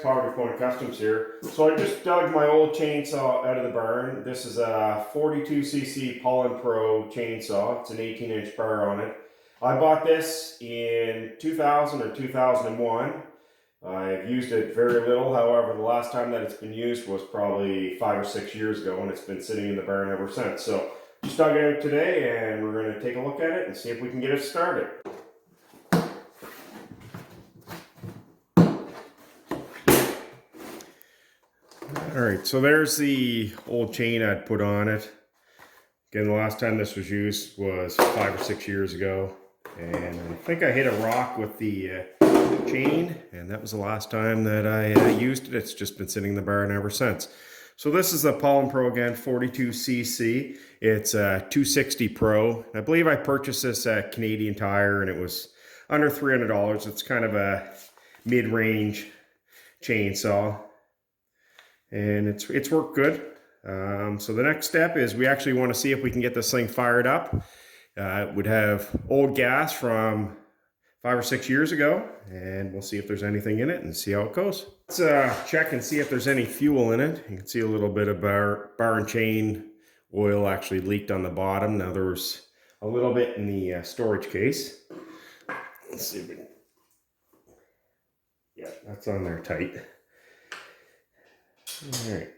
Pottery Point Customs here. So I just dug my old chainsaw out of the barn. This is a 42cc Poulan Pro chainsaw. It's an 18-inch bar on it. I bought this in 2000 or 2001. I've used it very little. However, the last time that it's been used was probably 5 or 6 years ago, and it's been sitting in the barn ever since. So just dug it out today, and we're going to take a look at it and see if we can get it started. Alright, so there's the old chain I'd put on it. Again, the last time this was used was 5 or 6 years ago. And I think I hit a rock with the chain, and that was the last time that I used it. It's just been sitting in the barn ever since. So this is the Poulan Pro again, 42cc. It's a 260 Pro. I believe I purchased this at Canadian Tire, and it was under $300. It's kind of a mid-range chainsaw. And it's worked good. So the next step is we actually want to see if we can get this thing fired up. It would have old gas from 5 or 6 years ago, and we'll see if there's anything in it and see how it goes. Let's check and see if there's any fuel in it. You can see a little bit of bar and chain oil actually leaked on the bottom. Now there was a little bit in the storage case. Let's see if we can... Yeah, that's on there tight. All right.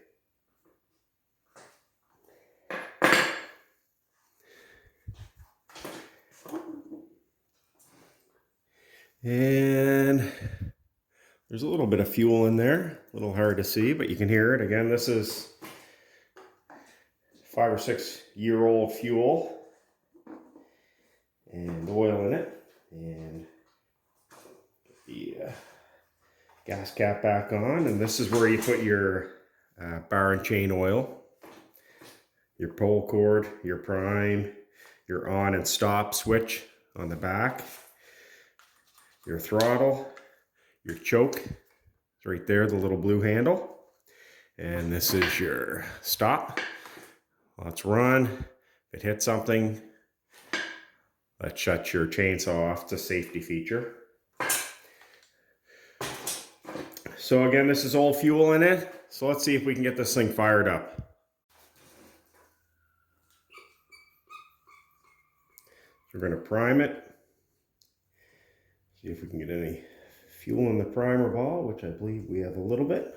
And there's a little bit of fuel in there, a little hard to see, but you can hear it. Again, this is 5 or 6 year old fuel and oil in it. And get the gas cap back on, and this is where you put your bar and chain oil, your pull cord, your prime, your on and stop switch on the back, your throttle, your choke, it's right there, the little blue handle, and this is your stop. Let's run. If it hits something, let's shut your chainsaw off. It's a safety feature. So again, this is old fuel in it. So let's see if we can get this thing fired up. So we're going to prime it. See if we can get any fuel in the primer ball, which I believe we have a little bit.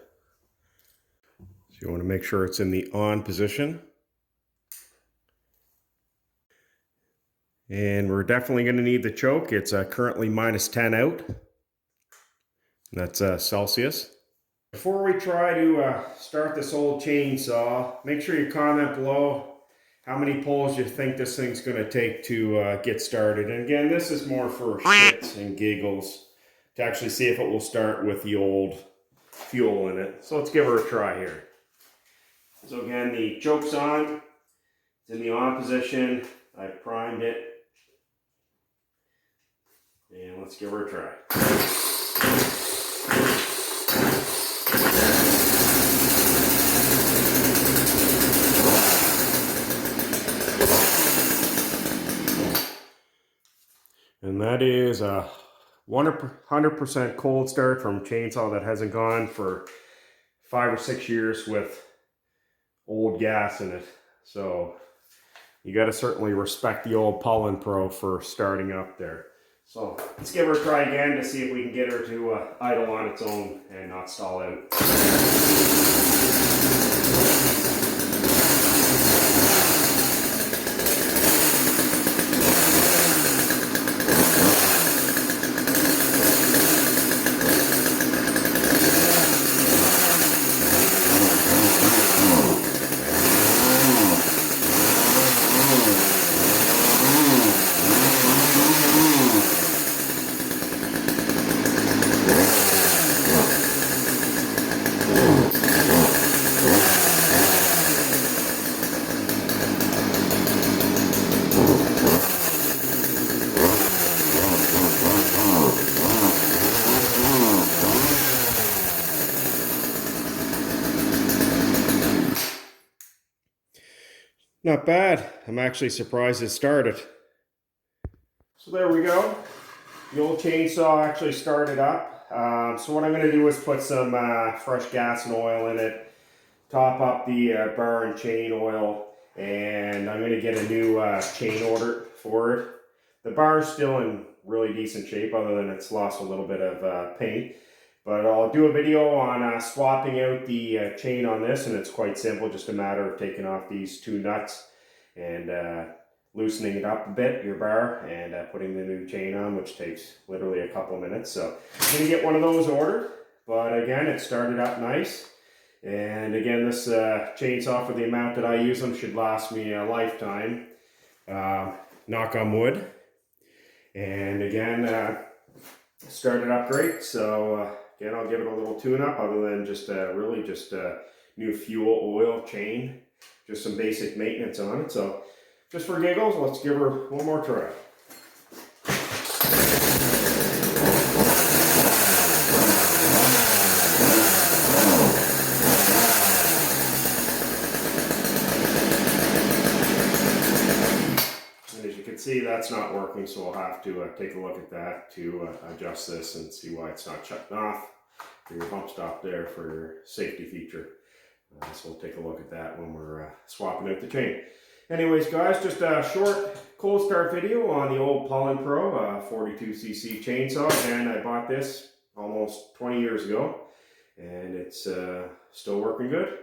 So you want to make sure it's in the on position. And we're definitely going to need the choke. It's currently -10 out. That's Celsius. Before we try to start this old chainsaw, make sure you comment below how many pulls you think this thing's going to take to get started. And again, this is more for shits and giggles to actually see if it will start with the old fuel in it. So let's give her a try here. So again, the choke's on. It's in the on position. I primed it. And let's give her a try. And that is a 100% cold start from a chainsaw that hasn't gone for 5 or 6 years with old gas in it. So you got to certainly respect the old Poulan Pro for starting up there. So let's give her a try again to see if we can get her to idle on its own and not stall out. Not bad. I'm actually surprised it started. So there we go. The old chainsaw actually started up. So what I'm going to do is put some fresh gas and oil in it, top up the bar and chain oil, and I'm going to get a new chain order for it. The bar is still in really decent shape, other than it's lost a little bit of paint. But I'll do a video on swapping out the chain on this, and it's quite simple, just a matter of taking off these two nuts and loosening it up a bit, your bar, and putting the new chain on, which takes literally a couple minutes. So I'm going to get one of those ordered, but again, it started up nice. And again, this chainsaw, for the amount that I use them, should last me a lifetime. Knock on wood. And again, started up great. So again, I'll give it a little tune-up, other than just really just new fuel, oil, chain, just some basic maintenance on it. So just for giggles, let's give her one more try. And as you can see, that's not working, so we'll have to take a look at that to adjust this and see why it's not shutting off. Your bump stop there for your safety feature. So we'll take a look at that when we're swapping out the chain. Anyways, guys, just a short cold start video on the old Poulan Pro 42cc chainsaw. And I bought this almost 20 years ago, and it's still working good.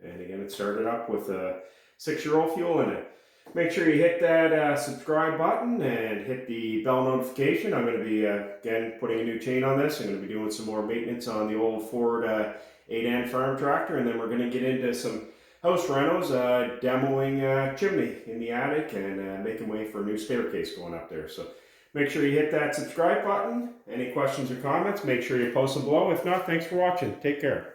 And again, it started up with a 6-year-old fuel in it. Make sure you hit that subscribe button and hit the bell notification. I'm going to be, again, putting a new chain on this. I'm going to be doing some more maintenance on the old Ford 8N farm tractor, and then we're going to get into some house renos, demoing chimney in the attic, and making way for a new staircase going up there. So make sure you hit that subscribe button. Any questions or comments, make sure you post them below. If not, thanks for watching. Take care.